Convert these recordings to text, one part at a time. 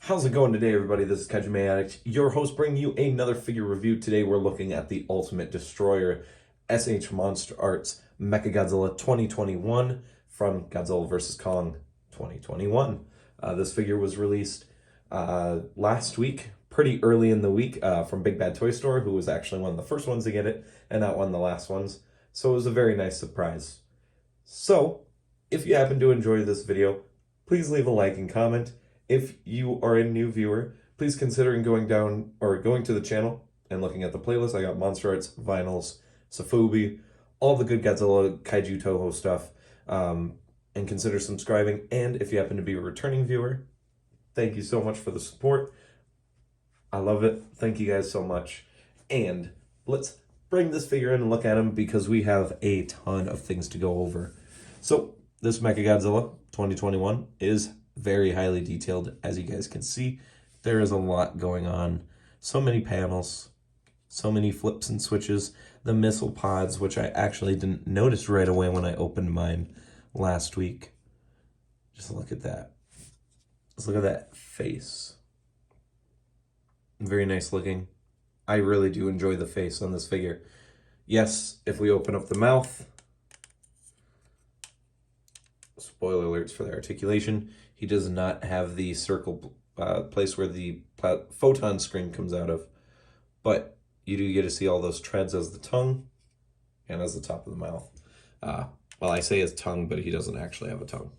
How's it going today, everybody? This is MechaGodzilla, your host, bringing you another figure review. Today we're looking at the Ultimate Destroyer MonsterArts MechaGodzilla 2021 from Godzilla vs. Kong 2021. This figure was released last week, pretty early in the week, from Big Bad Toy Store, who was actually one of the first ones to get it and not one of the last ones. So it was a very nice surprise. So, if you happen to enjoy this video, please leave a like and comment. If you are a new viewer, please consider going to the channel and looking at the playlist. I got MonsterArts, Vinyls, Safubi, all the good Godzilla, Kaiju Toho stuff, and consider subscribing. And if you happen to be a returning viewer, thank you so much for the support. I love it. Thank you guys so much. And let's bring this figure in and look at him because we have a ton of things to go over. So this MechaGodzilla 2021 is very highly detailed. As you guys can see, there is a lot going on. So many panels, so many flips and switches. The missile pods, which I actually didn't notice right away when I opened mine last week. Just look at that. Just look at that face. Very nice looking. I really do enjoy the face on this figure. Yes, if we open up the mouth, spoiler alerts for the articulation, he does not have the circle place where the photon screen comes out of, but you do get to see all those treads as the tongue and as the top of the mouth. Well, I say his tongue, but he doesn't actually have a tongue.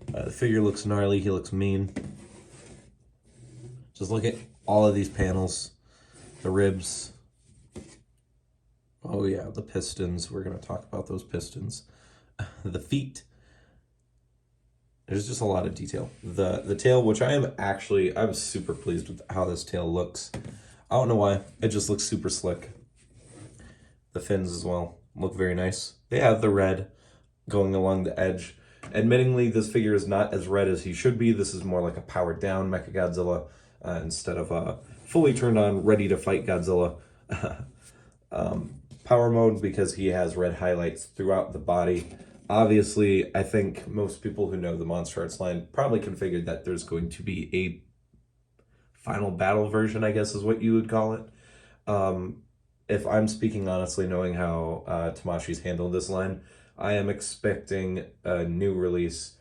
The figure looks gnarly, he looks mean. Just look at all of these panels, the ribs. Oh yeah, the pistons, we're gonna talk about those pistons. The feet. There's just a lot of detail. The tail, which I'm super pleased with how this tail looks. I don't know why. It just looks super slick. The fins as well look very nice. They have the red going along the edge. Admittingly, this figure is not as red as he should be. This is more like a powered down MechaGodzilla instead of a fully turned on, ready to fight Godzilla. Power mode, because he has red highlights throughout the body. Obviously, I think most people who know the MonsterArts line probably configured that there's going to be a final battle version, I guess is what you would call it. If I'm speaking honestly, knowing how Tamashi's handled this line, I am expecting a new release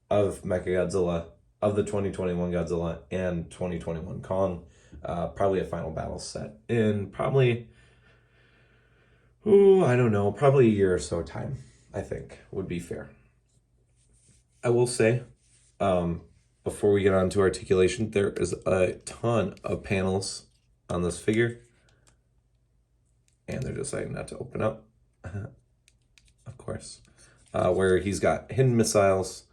of MechaGodzilla, of the 2021 Godzilla and 2021 Kong. Probably a final battle set in probably, I don't know, probably a year or so time. I think would be fair. I will say, before we get on to articulation, there is a ton of panels on this figure. And they're deciding not to open up, of course. Where he's got hidden missiles.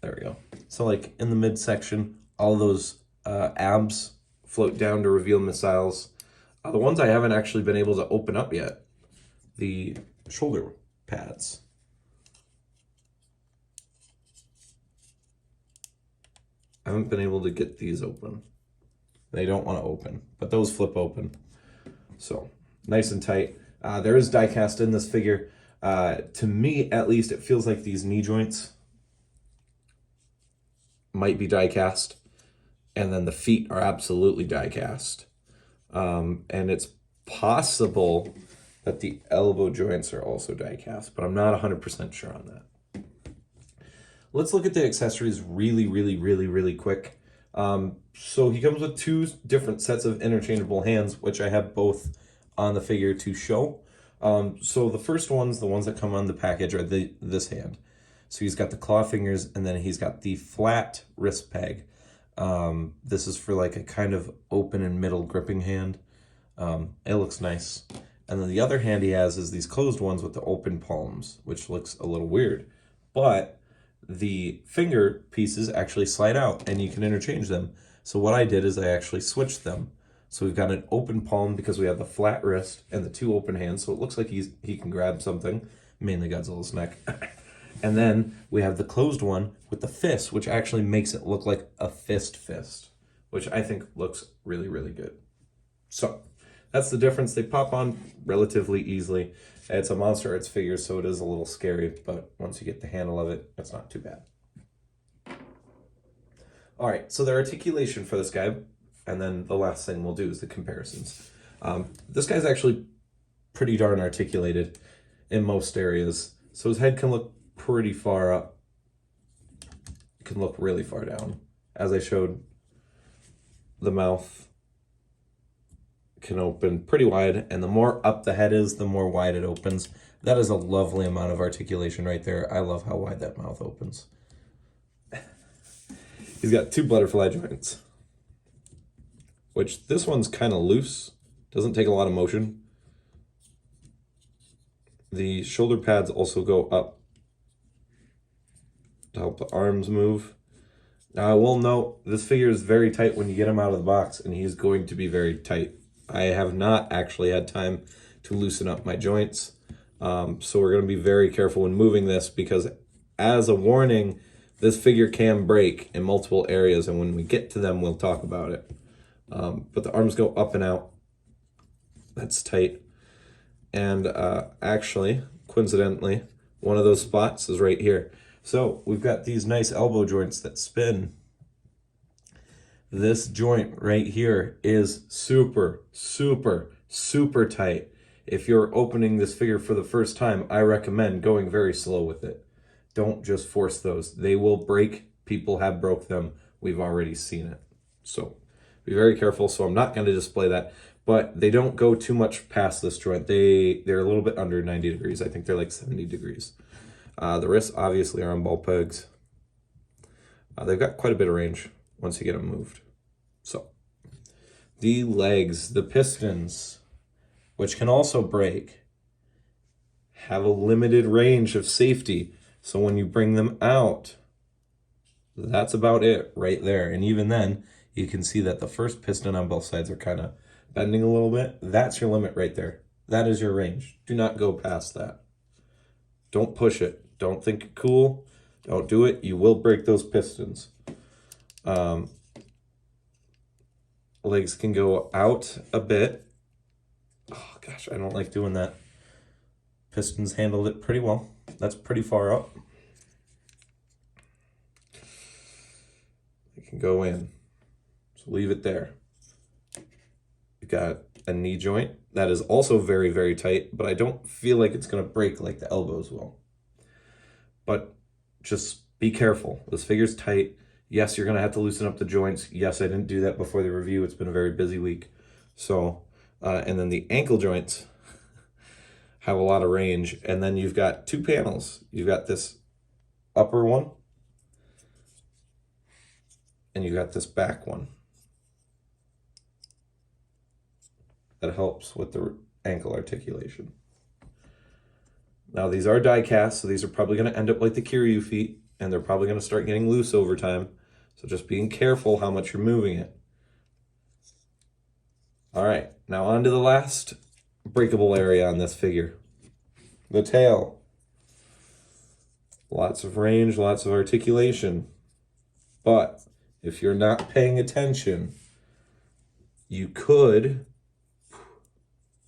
There we go. So like in the midsection, all those abs float down to reveal missiles. The ones I haven't actually been able to open up yet. The shoulder pads. I haven't been able to get these open. They don't want to open, but those flip open. So, nice and tight. There is die cast in this figure. To me, at least, it feels like these knee joints might be die cast, and then the feet are absolutely die cast. And it's possible that the elbow joints are also die cast, but I'm not 100% sure on that. Let's look at the accessories really quick. So he comes with two different sets of interchangeable hands, which I have both on the figure to show. So the first ones, the ones that come on the package, are this hand. So he's got the claw fingers, and then he's got the flat wrist peg. This is for like a kind of open and middle gripping hand. It looks nice. And then the other hand he has is these closed ones with the open palms, which looks a little weird. But the finger pieces actually slide out and you can interchange them. So what I did is I actually switched them. So we've got an open palm because we have the flat wrist and the two open hands. So it looks like he can grab something, mainly Godzilla's neck. And then we have the closed one with the fist, which actually makes it look like a fist, which I think looks really good. So that's the difference. They pop on relatively easily. It's a MonsterArts figure, so it is a little scary, but once you get the handle of it, it's not too bad. All right, so the articulation for this guy, and then the last thing we'll do is the comparisons. This guy's actually pretty darn articulated in most areas. So his head can look pretty far up. It can look really far down. As I showed, the mouth can open pretty wide, and the more up the head is, the more wide it opens. That is a lovely amount of articulation right there. I love how wide that mouth opens. He's got 2 butterfly joints, which this one's kind of loose, doesn't take a lot of motion. The shoulder pads also go up to help the arms move. Now I will note, this figure is very tight when you get him out of the box, and he's going to be very tight. I have not actually had time to loosen up my joints, so we're going to be very careful when moving this, because as a warning, this figure can break in multiple areas, and when we get to them, we'll talk about it. But the arms go up and out. That's tight. And actually, coincidentally, one of those spots is right here. So we've got these nice elbow joints that spin. This joint right here is super, super, super tight. If you're opening this figure for the first time, I recommend going very slow with it. Don't just force those. They will break. People have broke them. We've already seen it. So be very careful. So I'm not going to display that. But they don't go too much past this joint. They're a little bit under 90 degrees. I think they're like 70 degrees. The wrists obviously are on ball pegs. They've got quite a bit of range once you get them moved. So the legs, the pistons, which can also break, have a limited range of safety. So when you bring them out, that's about it right there. And even then, you can see that the first piston on both sides are kind of bending a little bit. That's your limit right there. That is your range. Do not go past that. Don't push it. Don't think it cool. Don't do it. You will break those pistons. Legs can go out a bit. Oh gosh, I don't like doing that. Pistons handled it pretty well. That's pretty far up. It can go in. So leave it there. You got a knee joint that is also very, very tight, but I don't feel like it's going to break like the elbows will. But just be careful. This figure's tight. Yes, you're going to have to loosen up the joints. Yes, I didn't do that before the review. It's been a very busy week. So, and then the ankle joints have a lot of range. And then you've got 2 panels. You've got this upper one, and you got this back one. That helps with the ankle articulation. Now these are die cast, so these are probably going to end up like the Kiryu feet, and they're probably going to start getting loose over time. So just being careful how much you're moving it. All right, now on to the last breakable area on this figure. The tail. Lots of range, lots of articulation. But if you're not paying attention, you could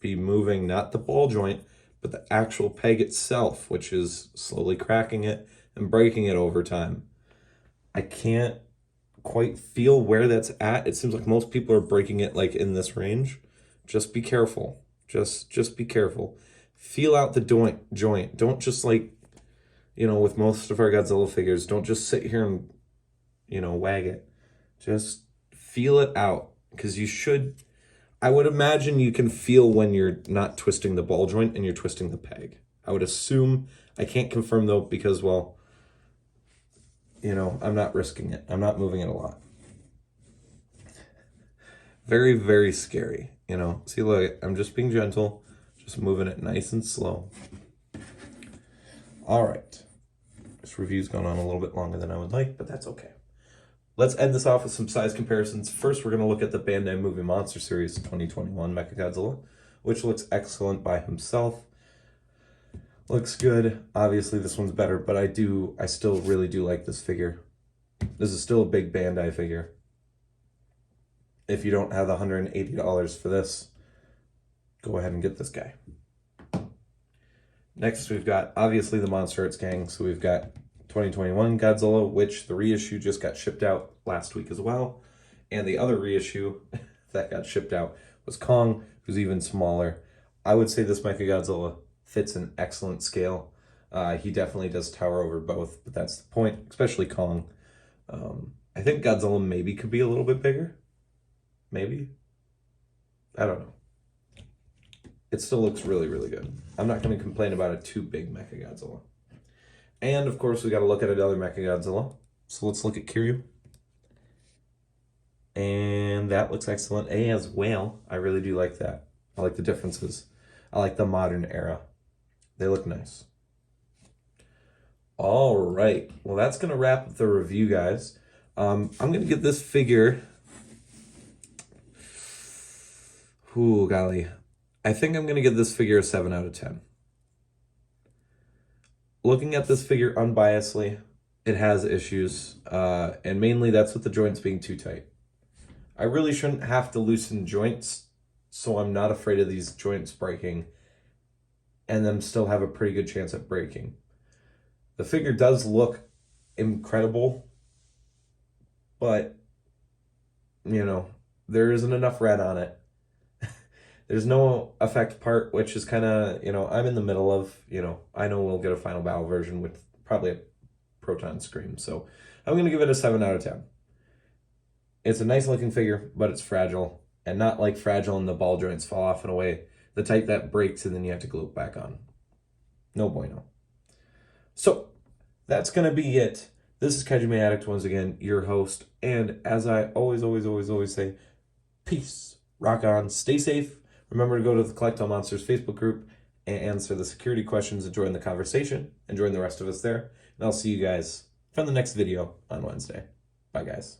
be moving not the ball joint, but the actual peg itself, which is slowly cracking it and breaking it over time. I can't quite feel where that's at. It seems like most people are breaking it like in this range. Just be careful. Just be careful. Feel out the joint. Don't just like, with most of our Godzilla figures, don't just sit here and, wag it. Just feel it out, because you should. I would imagine you can feel when you're not twisting the ball joint and you're twisting the peg. I would assume. I can't confirm though, because, well, I'm not risking it. I'm not moving it a lot. Very, very scary, See, look, I'm just being gentle, just moving it nice and slow. All right. This review's gone on a little bit longer than I would like, but that's okay. Let's end this off with some size comparisons. First, we're going to look at the Bandai Movie Monster Series 2021 MechaGodzilla, which looks excellent by himself. Looks good. Obviously, this one's better, but I still really do like this figure. This is still a big Bandai figure. If you don't have the $180 for this, go ahead and get this guy. Next, we've got, obviously, the MonsterArts gang. So we've got 2021 Godzilla, which the reissue just got shipped out last week as well. And the other reissue that got shipped out was Kong, who's even smaller. I would say this MechaGodzilla fits an excellent scale. He definitely does tower over both, but that's the point, especially Kong. I think Godzilla maybe could be a little bit bigger. Maybe. I don't know. It still looks really, really good. I'm not going to complain about a too big MechaGodzilla. And, of course, we got to look at another MechaGodzilla. So let's look at Kiryu. And that looks excellent as well. I really do like that. I like the differences. I like the modern era. They look nice. All right. Well, that's going to wrap up the review, guys. I'm going to give this figure... Ooh, golly. I think I'm going to give this figure a 7 out of 10. Looking at this figure unbiasedly, it has issues. And mainly that's with the joints being too tight. I really shouldn't have to loosen joints, so I'm not afraid of these joints breaking and them still have a pretty good chance at breaking. The figure does look incredible, but, you know, there isn't enough red on it. There's no effect part, which is kind of, you know, I'm in the middle of, you know, I know we'll get a final battle version with probably a proton scream, so I'm going to give it a 7 out of 10. It's a nice looking figure, but it's fragile, and not like fragile and the ball joints fall off in a way, the type that breaks and then you have to glue it back on. No bueno. So, that's going to be it. This is Kaiju Addict once again, your host, and as I always say, peace, rock on, stay safe. Remember to go to the Collect All Monsters Facebook group and answer the security questions and join the conversation, and join the rest of us there. And I'll see you guys from the next video on Wednesday. Bye, guys.